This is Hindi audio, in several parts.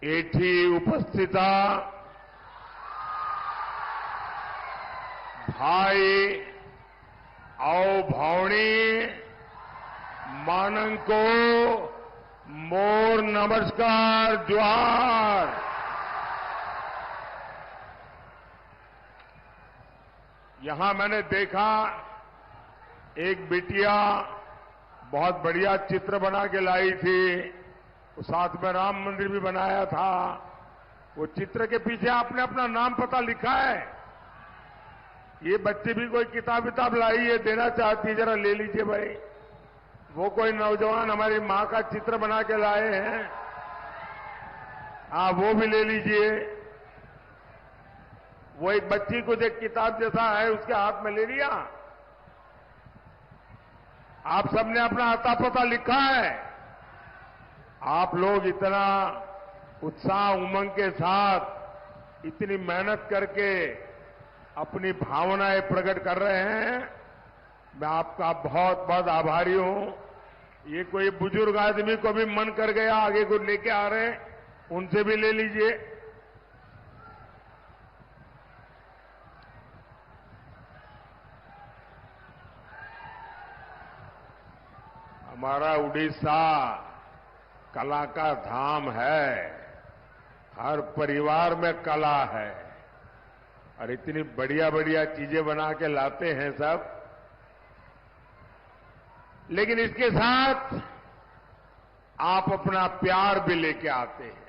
एठी उपस्थिता भाई आओ भावनी मानंको मोर नमस्कार जोहार। यहां मैंने देखा एक बिटिया बहुत बढ़िया चित्र बना के लाई थी, साथ में राम मंदिर भी बनाया था। वो चित्र के पीछे आपने अपना नाम पता लिखा है। ये बच्ची भी कोई किताब विताब लाई है, देना चाहती है, जरा ले लीजिए भाई। वो कोई नौजवान हमारी मां का चित्र बना के लाए हैं, हाँ वो भी ले लीजिए। वो एक बच्ची को एक किताब जैसा है उसके हाथ में ले लिया। आप सबने अपना अता पता लिखा है। आप लोग इतना उत्साह उमंग के साथ इतनी मेहनत करके अपनी भावनाएं प्रकट कर रहे हैं, मैं आपका बहुत बहुत आभारी हूं। ये कोई बुजुर्ग आदमी को भी मन कर गया आगे को लेके आ रहे हैं, उनसे भी ले लीजिए। हमारा उड़ीसा कला का धाम है, हर परिवार में कला है और इतनी बढ़िया बढ़िया चीजें बना के लाते हैं सब। लेकिन इसके साथ आप अपना प्यार भी लेके आते हैं,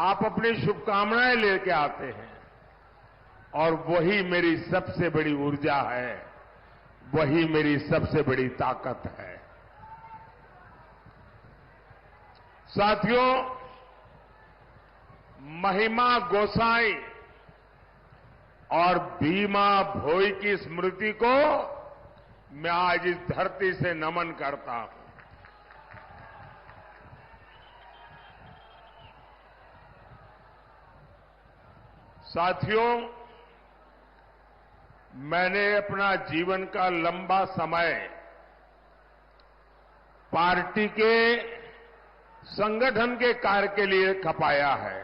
आप अपनी शुभकामनाएं लेके आते हैं और वही मेरी सबसे बड़ी ऊर्जा है, वही मेरी सबसे बड़ी ताकत है। साथियों, महिमा गोसाई और भीमा भोई की स्मृति को मैं आज इस धरती से नमन करता हूं। साथियों, मैंने अपना जीवन का लंबा समय पार्टी के संगठन के कार्य के लिए खपाया है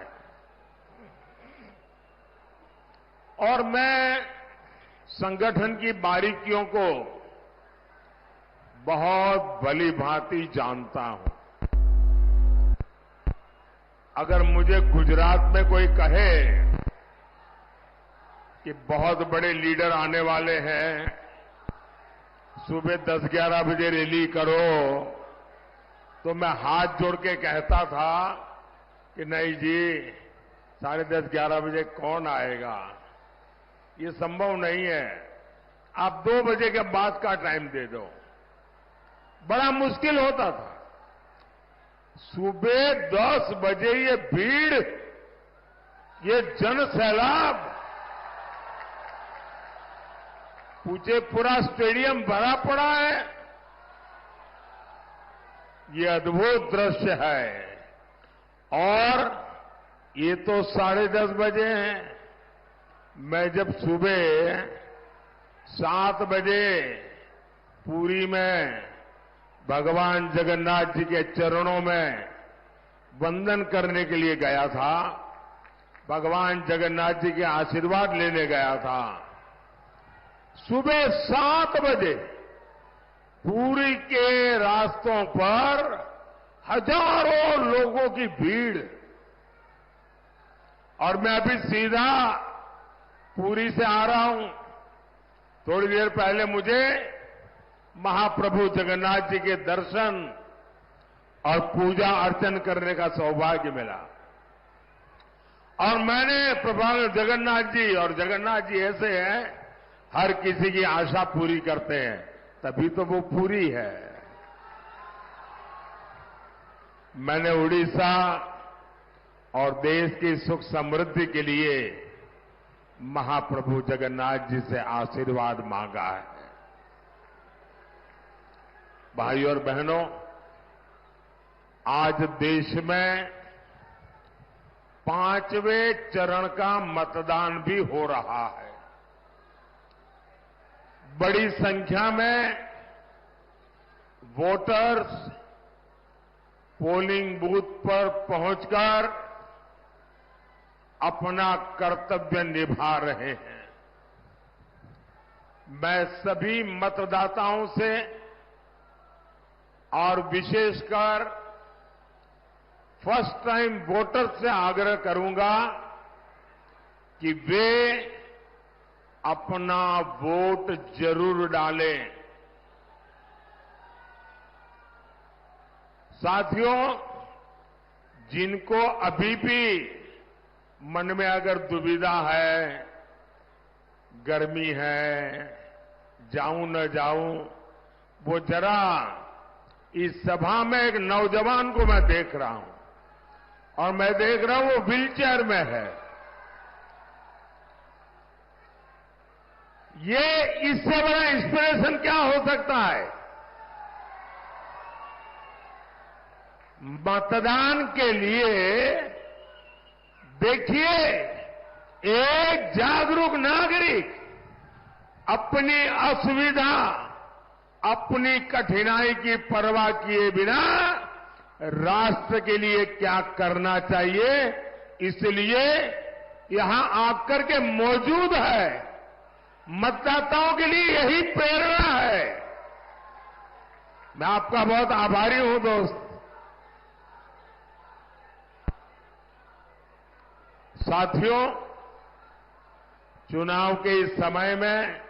और मैं संगठन की बारीकियों को बहुत भली भांति जानता हूं। अगर मुझे गुजरात में कोई कहे कि बहुत बड़े लीडर आने वाले हैं, सुबह 10-11 बजे रैली करो, तो मैं हाथ जोड़ के कहता था कि नहीं जी, 10:30-11 बजे कौन आएगा, ये संभव नहीं है। आप 2 बजे के बाद का टाइम दे दो। बड़ा मुश्किल होता था। सुबह 10 बजे ये भीड़, ये जन सैलाब, पूछे पूरा स्टेडियम भरा पड़ा है। ये अद्भुत दृश्य है। और ये तो 10:30 बजे हैं। मैं जब सुबह 7 बजे पुरी में भगवान जगन्नाथ जी के चरणों में वंदन करने के लिए गया था, भगवान जगन्नाथ जी के आशीर्वाद लेने गया था, सुबह 7 बजे पुरी के रास्तों पर हजारों लोगों की भीड़। और मैं अभी सीधा पुरी से आ रहा हूं। थोड़ी देर पहले मुझे महाप्रभु जगन्नाथ जी के दर्शन और पूजा अर्चन करने का सौभाग्य मिला। और मैंने प्रभु जगन्नाथ जी, और जगन्नाथ जी ऐसे हैं, हर किसी की आशा पूरी करते हैं, तभी तो वो पूरी है। मैंने उड़ीसा और देश की सुख समृद्धि के लिए महाप्रभु जगन्नाथ जी से आशीर्वाद मांगा है। भाइयों और बहनों, आज देश में 5वें चरण का मतदान भी हो रहा है। बड़ी संख्या में वोटर्स पोलिंग बूथ पर पहुंचकर अपना कर्तव्य निभा रहे हैं। मैं सभी मतदाताओं से और विशेषकर फर्स्ट टाइम वोटर से आग्रह करूंगा कि वे अपना वोट जरूर डालें। साथियों, जिनको अभी भी मन में अगर दुविधा है, गर्मी है, जाऊं न जाऊं, वो जरा इस सभा में एक नौजवान को मैं देख रहा हूं और मैं देख रहा हूं वो व्हीलचेयर में है। ये इससे बड़ा इंस्पिरेशन क्या हो सकता है? मतदान के लिए देखिए, एक जागरूक नागरिक अपनी असुविधा, अपनी कठिनाई की परवाह किए बिना राष्ट्र के लिए क्या करना चाहिए, इसलिए यहां आकर के मौजूद है। मतदाताओं के लिए यही प्रेरणा है। मैं आपका बहुत आभारी हूं दोस्त। साथियों, चुनाव के इस समय में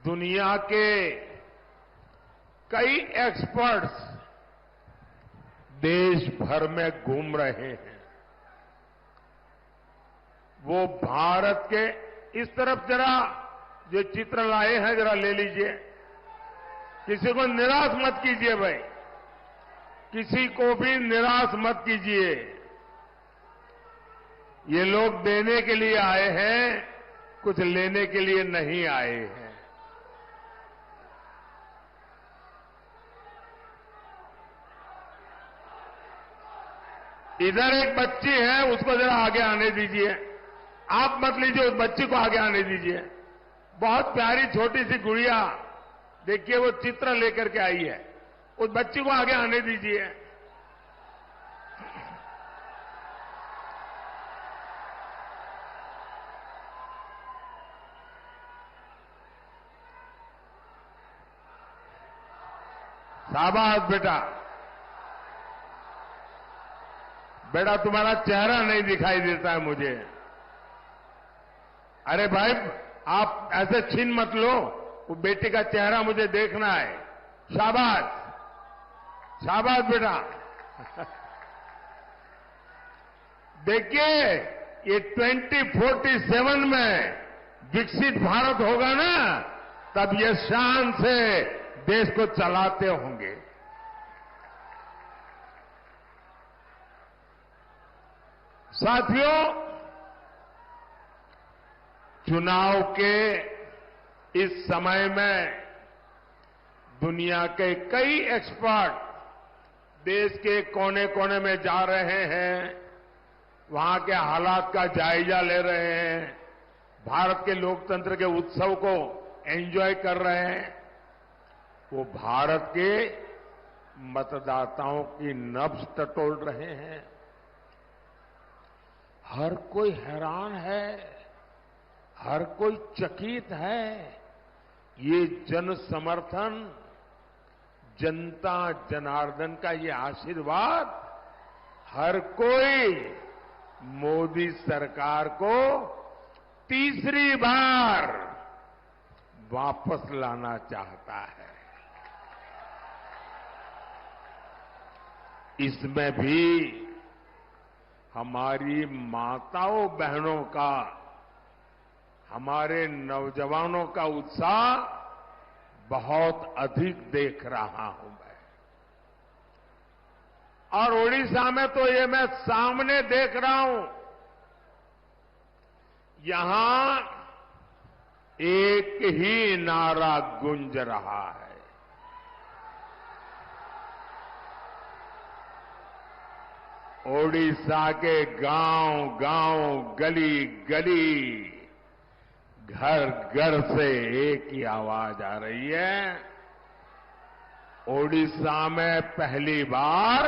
दुनिया के कई एक्सपर्ट्स देश भर में घूम रहे हैं। वो भारत के इस तरफ जरा जो चित्र लाए हैं जरा ले लीजिए। किसी को निराश मत कीजिए भाई, किसी को भी निराश मत कीजिए। ये लोग देने के लिए आए हैं, कुछ लेने के लिए नहीं आए हैं। इधर एक बच्ची है, उसको जरा आगे आने दीजिए। आप मत लीजिए, उस बच्ची को आगे आने दीजिए। बहुत प्यारी छोटी सी गुड़िया, देखिए वो चित्र लेकर के आई है। उस बच्ची को आगे आने दीजिए। शाबाश बेटा। बेटा तुम्हारा चेहरा नहीं दिखाई देता है मुझे। अरे भाई, आप ऐसे छीन मत लो, वो बेटी का चेहरा मुझे देखना है। शाबाश, शाबाश बेटा। देखिए, ये 2047 में विकसित भारत होगा ना, तब ये शान से देश को चलाते होंगे। साथियों, चुनाव के इस समय में दुनिया के कई एक्सपर्ट देश के कोने कोने में जा रहे हैं, वहां के हालात का जायजा ले रहे हैं, भारत के लोकतंत्र के उत्सव को एंजॉय कर रहे हैं। वो भारत के मतदाताओं की नब्ज टटोल रहे हैं। हर कोई हैरान है, हर कोई चकित है। ये जन समर्थन, जनता जनार्दन का ये आशीर्वाद हर कोई मोदी सरकार को तीसरी बार वापस लाना चाहता है। इसमें भी हमारी माताओं बहनों का, हमारे नौजवानों का उत्साह बहुत अधिक देख रहा हूं मैं। और ओडिशा में तो ये मैं सामने देख रहा हूं, यहां एक ही नारा गूंज रहा है। ओडिशा के गांव गांव, गली गली, घर घर से एक ही आवाज आ रही है, ओडिशा में पहली बार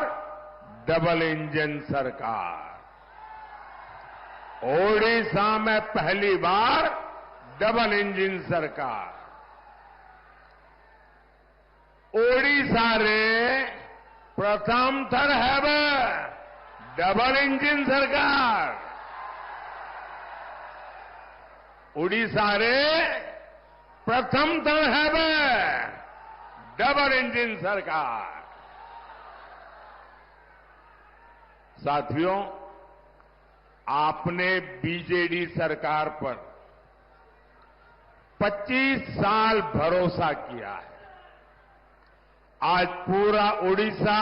डबल इंजन सरकार। ओडिशा में पहली बार डबल इंजन सरकार। ओडिशा रे प्रथम थर है डबल इंजन सरकार। ओडिशा रे प्रथम थर है डबल इंजन सरकार। साथियों, आपने बीजेडी सरकार पर 25 साल भरोसा किया है। आज पूरा ओडिशा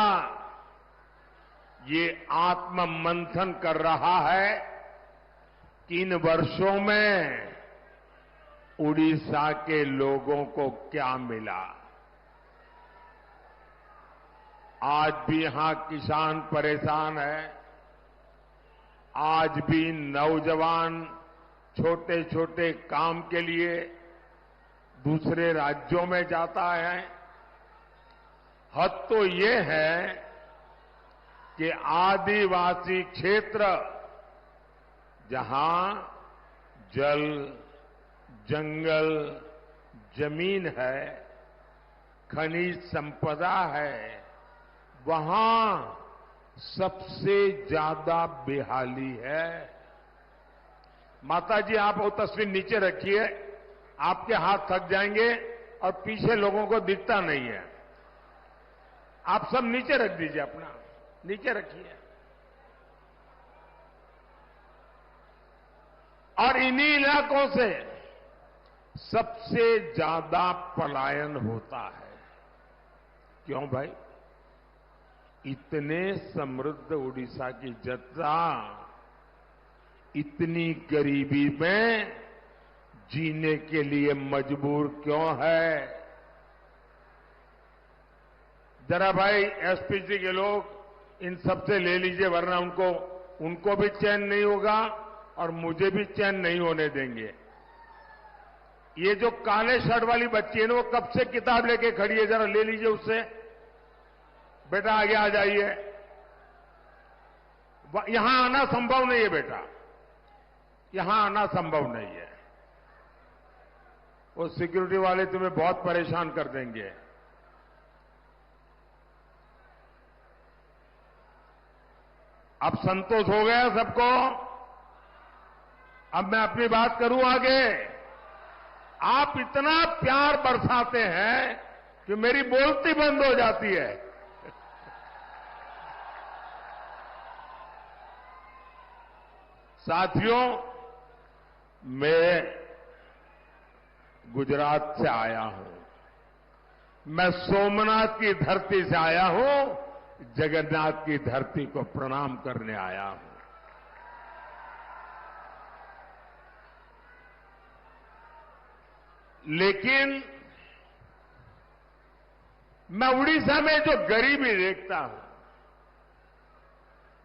ये आत्म मंथन कर रहा है कि इन वर्षों में ओडिशा के लोगों को क्या मिला। आज भी यहां किसान परेशान है। आज भी नौजवान छोटे छोटे काम के लिए दूसरे राज्यों में जाता है। हद तो ये है कि आदिवासी क्षेत्र जहां जल, जंगल, जमीन है, खनिज संपदा है, वहां सबसे ज्यादा बेहाली है। माताजी, आप वो तस्वीर नीचे रखिए, आपके हाथ थक जाएंगे और पीछे लोगों को दिखता नहीं है। आप सब नीचे रख दीजिए, अपना नीचे रखिए। और इन्हीं इलाकों से सबसे ज्यादा पलायन होता है। क्यों भाई? इतने समृद्ध ओडिशा की जनता इतनी गरीबी में जीने के लिए मजबूर क्यों है? जरा भाई एसपीसी के लोग इन सबसे ले लीजिए, वरना उनको भी चैन नहीं होगा और मुझे भी चैन नहीं होने देंगे। ये जो काले शर्ट वाली बच्ची है ना, वो कब से किताब लेके खड़ी है, जरा ले लीजिए उससे। बेटा आगे आ जाइए। यहां आना संभव नहीं है बेटा, यहां आना संभव नहीं है। वो सिक्योरिटी वाले तुम्हें बहुत परेशान कर देंगे। अब संतोष हो गया सबको? अब मैं अपनी बात करूं आगे। आप इतना प्यार बरसाते हैं कि मेरी बोलती बंद हो जाती है। साथियों, मैं गुजरात से आया हूं। मैं सोमनाथ की धरती से आया हूं, जगन्नाथ की धरती को प्रणाम करने आया हूं। लेकिन मैं उड़ीसा में जो गरीबी देखता हूं,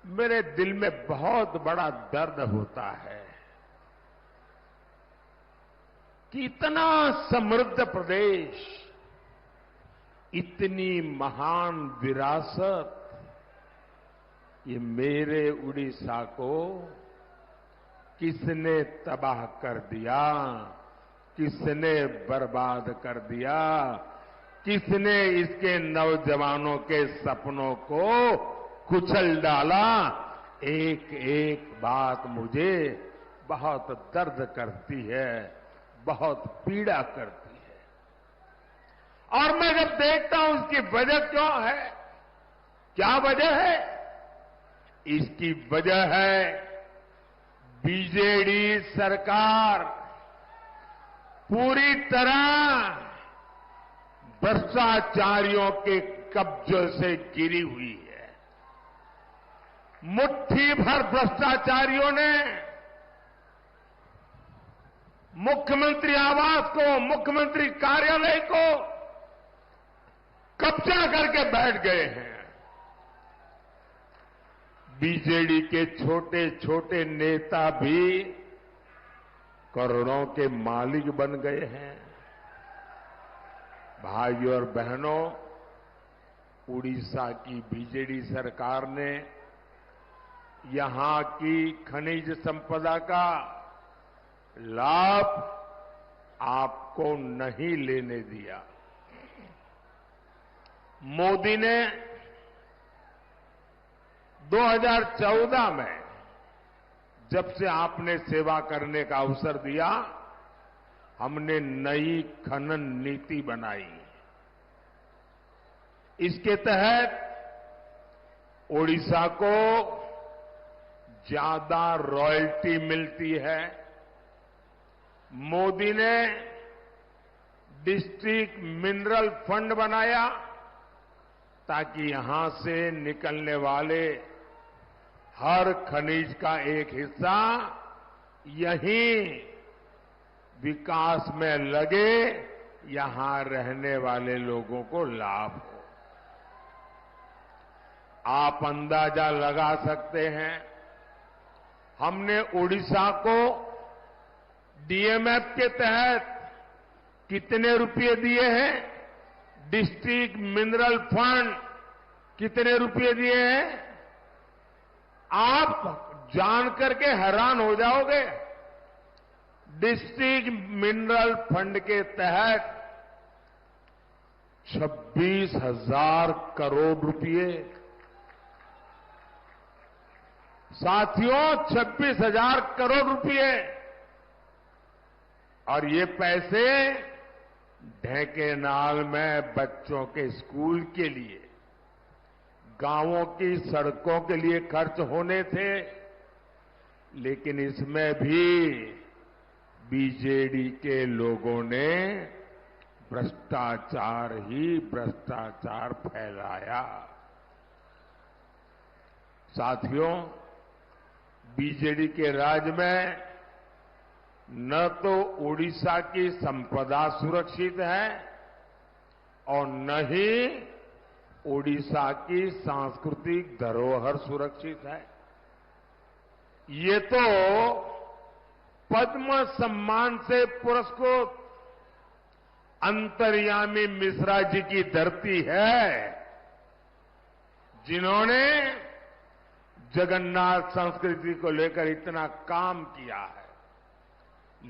मेरे दिल में बहुत बड़ा दर्द होता है कि इतना समृद्ध प्रदेश, इतनी महान विरासत, ये मेरे उड़ीसा को किसने तबाह कर दिया, किसने बर्बाद कर दिया, किसने इसके नौजवानों के सपनों को कुचल डाला। एक एक बात मुझे बहुत दर्द करती है, बहुत पीड़ा करती है। और मैं जब देखता हूं इसकी वजह क्यों है, क्या वजह है? इसकी वजह है बीजेडी सरकार पूरी तरह भ्रष्टाचारियों के कब्जे से गिरी हुई है। मुट्ठी भर भ्रष्टाचारियों ने मुख्यमंत्री आवास को, मुख्यमंत्री कार्यालय को कब्जा करके बैठ गए हैं। बीजेडी के छोटे छोटे नेता भी करोड़ों के मालिक बन गए हैं। भाइयों और बहनों, उड़ीसा की बीजेडी सरकार ने यहां की खनिज संपदा का लाभ आपको नहीं लेने दिया। मोदी ने 2014 में जब से आपने सेवा करने का अवसर दिया, हमने नई खनन नीति बनाई। इसके तहत ओडिशा को ज्यादा रॉयल्टी मिलती है। मोदी ने डिस्ट्रिक्ट मिनरल फंड बनाया ताकि यहां से निकलने वाले हर खनिज का एक हिस्सा यहीं विकास में लगे, यहां रहने वाले लोगों को लाभ हो। आप अंदाजा लगा सकते हैं, हमने ओडिशा को डीएमएफ के तहत कितने रुपए दिए हैं, डिस्ट्रिक्ट मिनरल फंड कितने रुपए दिए हैं, आप जानकर के हैरान हो जाओगे। डिस्ट्रिक्ट मिनरल फंड के तहत 26,000 करोड़ रुपए, साथियों 26,000 करोड़ रुपए, और ये पैसे ढेंकेनाल में बच्चों के स्कूल के लिए, गांवों की सड़कों के लिए खर्च होने थे। लेकिन इसमें भी बीजेडी के लोगों ने भ्रष्टाचार ही भ्रष्टाचार फैलाया। साथियों, बीजेडी के राज में न तो ओडिशा की संपदा सुरक्षित है और न ही ओडिशा की सांस्कृतिक धरोहर सुरक्षित है। ये तो पद्म सम्मान से पुरस्कृत अंतर्यामी मिश्रा जी की धरती है, जिन्होंने जगन्नाथ संस्कृति को लेकर इतना काम किया है।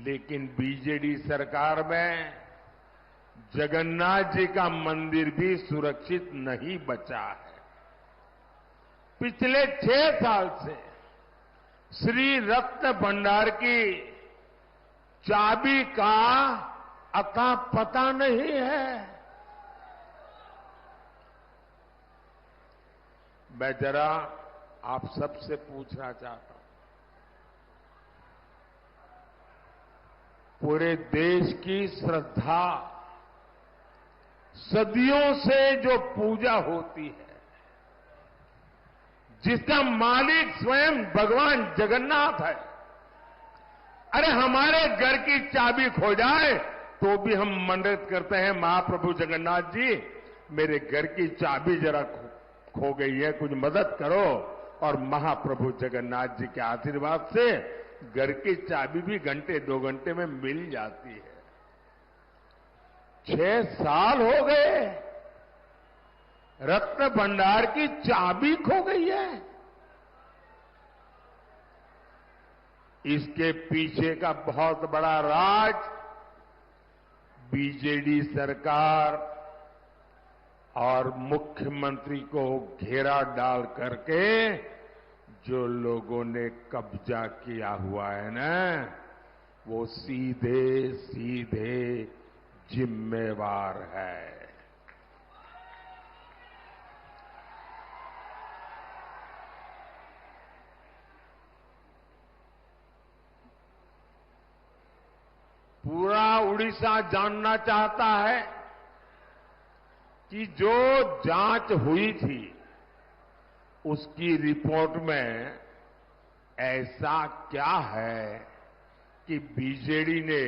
लेकिन बीजेडी सरकार में जगन्नाथ जी का मंदिर भी सुरक्षित नहीं बचा है। पिछले 6 साल से श्री रत्न भंडार की चाबी का अता पता नहीं है। मैं जरा आप सबसे पूछना चाहता हूं, पूरे देश की श्रद्धा, सदियों से जो पूजा होती है, जिसका मालिक स्वयं भगवान जगन्नाथ है, अरे हमारे घर की चाबी खो जाए तो भी हम मन्नत करते हैं, महाप्रभु जगन्नाथ जी मेरे घर की चाबी जरा खो गई है, कुछ मदद करो। और महाप्रभु जगन्नाथ जी के आशीर्वाद से घर की चाबी भी घंटे 2 घंटे में मिल जाती है। 6 साल हो गए, रत्न भंडार की चाबी खो गई है। इसके पीछे का बहुत बड़ा राज बीजेडी सरकार और मुख्यमंत्री को घेरा डाल करके जो लोगों ने कब्जा किया हुआ है ना, वो सीधे सीधे जिम्मेवार है। पूरा उड़ीसा जानना चाहता है कि जो जांच हुई थी उसकी रिपोर्ट में ऐसा क्या है कि बीजेडी ने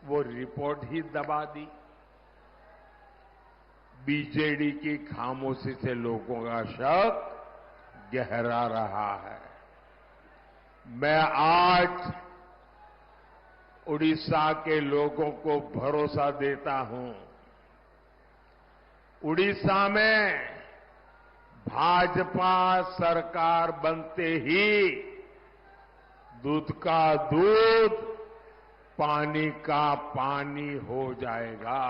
वो रिपोर्ट ही दबा दी। बीजेडी की खामोशी से लोगों का शक गहरा रहा है। मैं आज उड़ीसा के लोगों को भरोसा देता हूं, उड़ीसा में भाजपा सरकार बनते ही दूध का दूध, पानी का पानी हो जाएगा।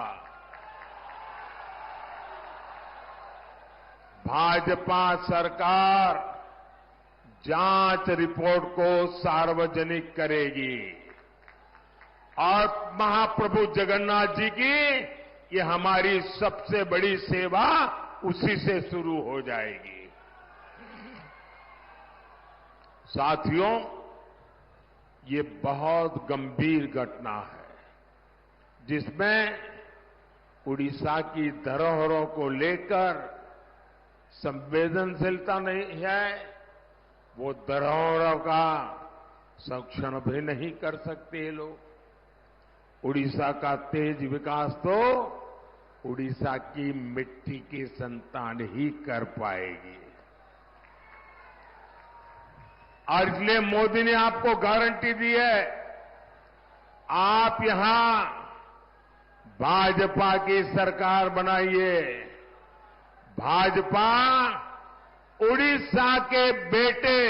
भाजपा सरकार जांच रिपोर्ट को सार्वजनिक करेगी और महाप्रभु जगन्नाथ जी की ये हमारी सबसे बड़ी सेवा उसी से शुरू हो जाएगी। साथियों, ये बहुत गंभीर घटना है जिसमें उड़ीसा की धरोहरों को लेकर संवेदनशीलता नहीं है। वो धरोहरों का संरक्षण भी नहीं कर सकते ये लोग। उड़ीसा का तेज विकास तो उड़ीसा की मिट्टी की संतान ही कर पाएगी। और इसलिए मोदी ने आपको गारंटी दी है, आप यहां भाजपा की सरकार बनाइए। भाजपा उड़ीसा के बेटे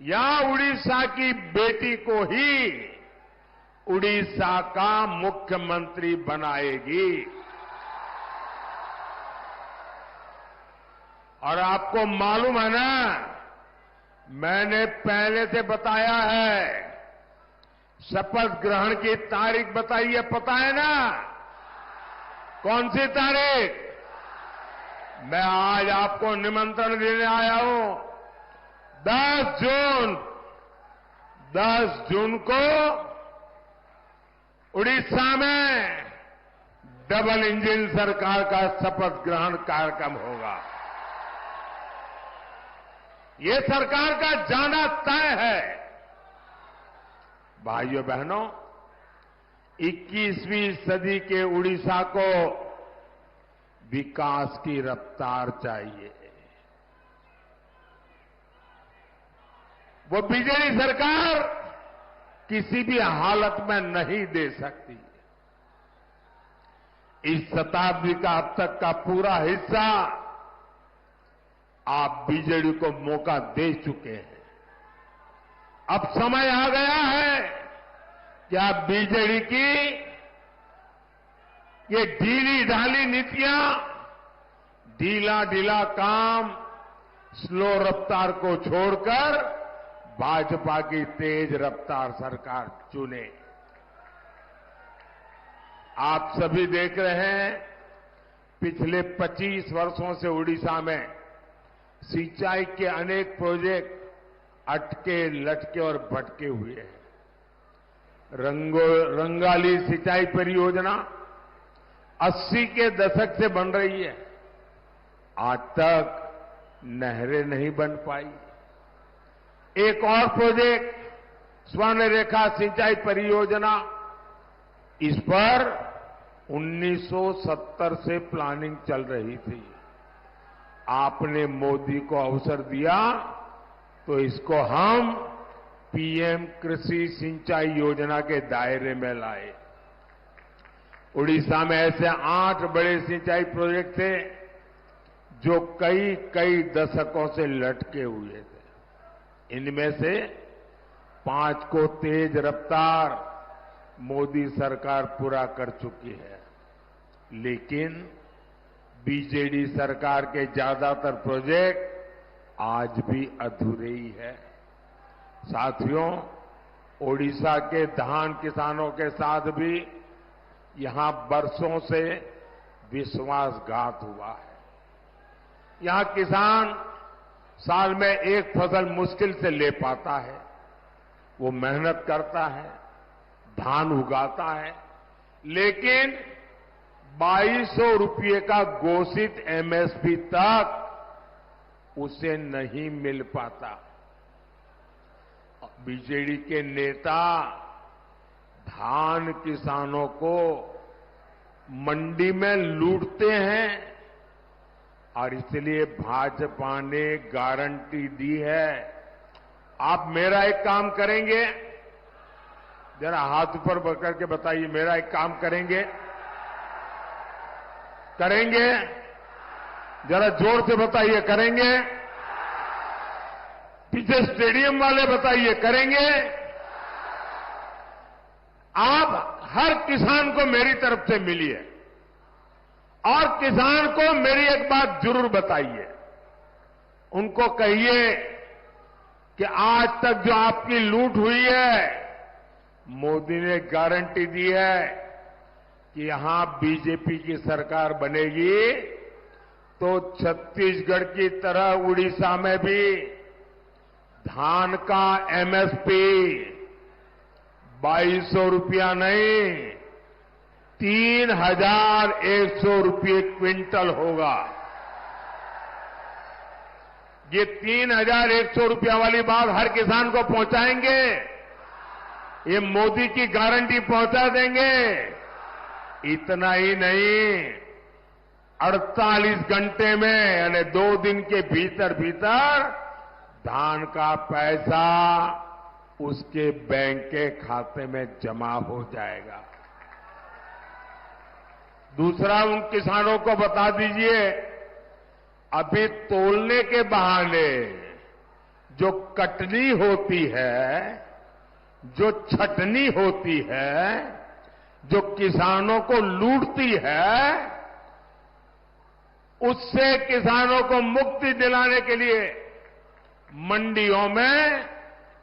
या उड़ीसा की बेटी को ही उड़ीसा का मुख्यमंत्री बनाएगी। और आपको मालूम है ना, मैंने पहले से बताया है, शपथ ग्रहण की तारीख बताई है, पता है ना? कौन सी तारीख? मैं आज आपको निमंत्रण देने आया हूं। 10 जून को उड़ीसा में डबल इंजन सरकार का शपथ ग्रहण कार्यक्रम होगा। ये सरकार का जाना तय है। भाइयों बहनों, 21वीं सदी के उड़ीसा को विकास की रफ्तार चाहिए। वो बीजेपी सरकार किसी भी हालत में नहीं दे सकती। इस शताब्दी का अब तक का पूरा हिस्सा आप बीजेडी को मौका दे चुके हैं। अब समय आ गया है कि आप बीजेडी की ये ढीली ढाली नीतियां, ढीला ढीला काम, स्लो रफ्तार को छोड़कर भाजपा की तेज रफ्तार सरकार चुने। आप सभी देख रहे हैं, पिछले 25 वर्षों से उड़ीसा में सिंचाई के अनेक प्रोजेक्ट अटके, लटके और भटके हुए हैं। रंगाली सिंचाई परियोजना 80 के दशक से बन रही है, आज तक नहरें नहीं बन पाई। एक और प्रोजेक्ट स्वर्ण रेखा सिंचाई परियोजना, इस पर 1970 से प्लानिंग चल रही थी। आपने मोदी को अवसर दिया तो इसको हम पीएम कृषि सिंचाई योजना के दायरे में लाए। उड़ीसा में ऐसे 8 बड़े सिंचाई प्रोजेक्ट थे जो कई दशकों से लटके हुए थे। इनमें से 5 को तेज रफ्तार मोदी सरकार पूरा कर चुकी है, लेकिन बीजेडी सरकार के ज्यादातर प्रोजेक्ट आज भी अधूरे ही है। साथियों, ओडिशा के धान किसानों के साथ भी यहां बरसों से विश्वासघात हुआ है। यहां किसान साल में एक फसल मुश्किल से ले पाता है। वो मेहनत करता है, धान उगाता है, लेकिन 2200 रुपये का घोषित एमएसपी तक उसे नहीं मिल पाता। बीजेडी के नेता धान किसानों को मंडी में लूटते हैं और इसलिए भाजपा ने गारंटी दी है। आप मेरा एक काम करेंगे, जरा हाथ ऊपर पकड़ के बताइए, मेरा एक काम करेंगे? करेंगे? जरा जोर से बताइए, करेंगे? पीछे स्टेडियम वाले बताइए, करेंगे? आप हर किसान को मेरी तरफ से मिलिए और किसान को मेरी एक बात जरूर बताइए। उनको कहिए कि आज तक जो आपकी लूट हुई है, मोदी ने गारंटी दी है कि यहां बीजेपी की सरकार बनेगी तो छत्तीसगढ़ की तरह उड़ीसा में भी धान का एमएसपी 2200 रुपया नहीं, 3100 रुपये क्विंटल होगा। ये 3100 रुपया वाली बात हर किसान को पहुंचाएंगे। ये मोदी की गारंटी पहुंचा देंगे। इतना ही नहीं, 48 घंटे में यानी 2 दिन के भीतर भीतर धान का पैसा उसके बैंक के खाते में जमा हो जाएगा। दूसरा, उन किसानों को बता दीजिए, अभी तोलने के बहाने जो कटनी होती है, जो छटनी होती है, जो किसानों को लूटती है, उससे किसानों को मुक्ति दिलाने के लिए मंडियों में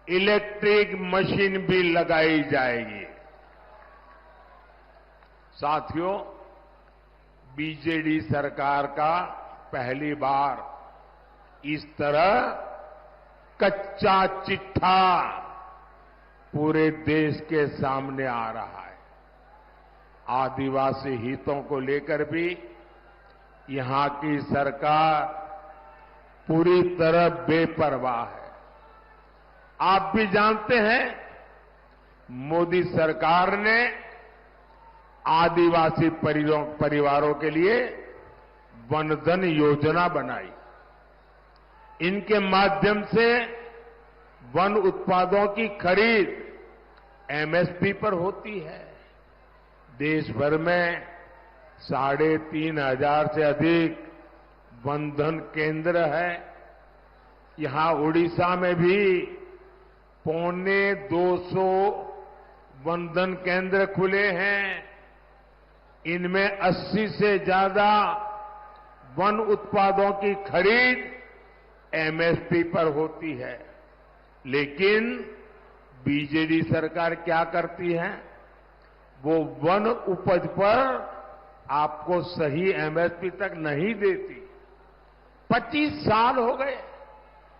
इलेक्ट्रिक मशीन भी लगाई जाएगी। साथियों, बीजेडी सरकार का पहली बार इस तरह कच्चा चिट्ठा पूरे देश के सामने आ रहा है। आदिवासी हितों को लेकर भी यहां की सरकार पूरी तरह बेपरवाह है। आप भी जानते हैं, मोदी सरकार ने आदिवासी परिवारों के लिए वनधन योजना बनाई। इनके माध्यम से वन उत्पादों की खरीद एमएसपी पर होती है। देश भर में 3,500 से अधिक वनधन केंद्र है। यहां उड़ीसा में भी 250 वनधन केंद्र खुले हैं। इनमें 80 से ज्यादा वन उत्पादों की खरीद एमएसपी पर होती है। लेकिन बीजेडी सरकार क्या करती है, वो वन उपज पर आपको सही एमएसपी तक नहीं देती। 25 साल हो गए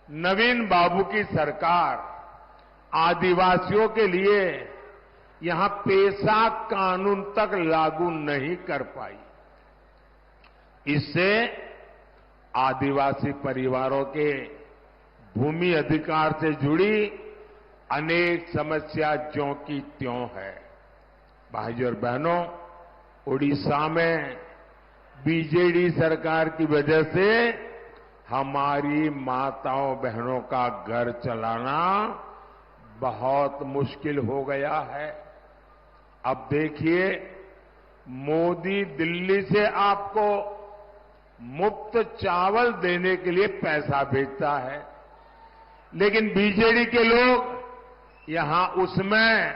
नवीन बाबू की सरकार आदिवासियों के लिए यहां पेशा कानून तक लागू नहीं कर पाई। इससे आदिवासी परिवारों के भूमि अधिकार से जुड़ी अनेक समस्या ज्यों की त्यों है। भाइयों और बहनों, उड़ीसा में बीजेडी सरकार की वजह से हमारी माताओं बहनों का घर चलाना बहुत मुश्किल हो गया है। अब देखिए, मोदी दिल्ली से आपको मुफ्त चावल देने के लिए पैसा भेजता है, लेकिन बीजेडी के लोग यहां उसमें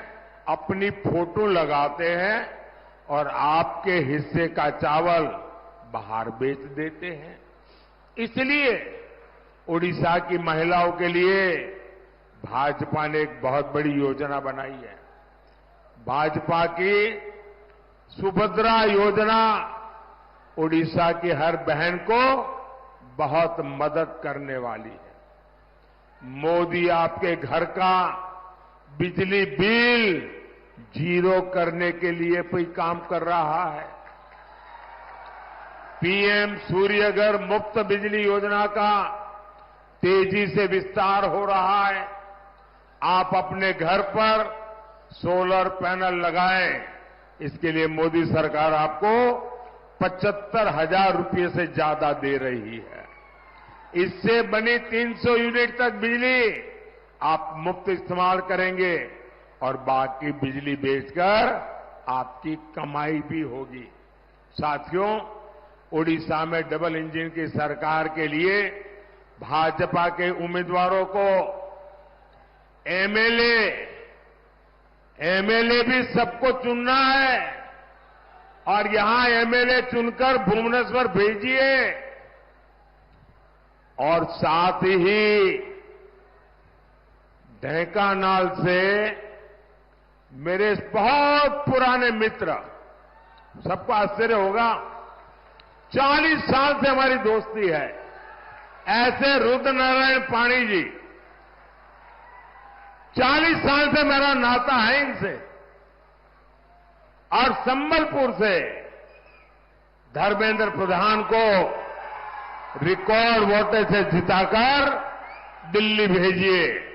अपनी फोटो लगाते हैं और आपके हिस्से का चावल बाहर बेच देते हैं। इसलिए उड़ीसा की महिलाओं के लिए भाजपा ने एक बहुत बड़ी योजना बनाई है। भाजपा की सुभद्रा योजना उड़ीसा की हर बहन को बहुत मदद करने वाली है। मोदी आपके घर का बिजली बिल जीरो करने के लिए कोई काम कर रहा है। पीएम सूर्यघर मुफ्त बिजली योजना का तेजी से विस्तार हो रहा है। आप अपने घर पर सोलर पैनल लगाएं, इसके लिए मोदी सरकार आपको 75,000 रुपये से ज्यादा दे रही है। इससे बनी 300 यूनिट तक बिजली आप मुफ्त इस्तेमाल करेंगे और बाकी बिजली बेचकर आपकी कमाई भी होगी। साथियों, ओडिशा में डबल इंजन की सरकार के लिए भाजपा के उम्मीदवारों को एमएलए भी सबको चुनना है और यहां एमएलए चुनकर भुवनेश्वर भेजिए और साथ ही ढेंकानाल से मेरे बहुत पुराने मित्र, सबको आश्चर्य होगा, 40 साल से हमारी दोस्ती है, ऐसे रुद्रनारायण पाणी जी, 40 साल से मेरा नाता है इनसे, और संबलपुर से धर्मेंद्र प्रधान को रिकॉर्ड वोट से जिताकर दिल्ली भेजिए।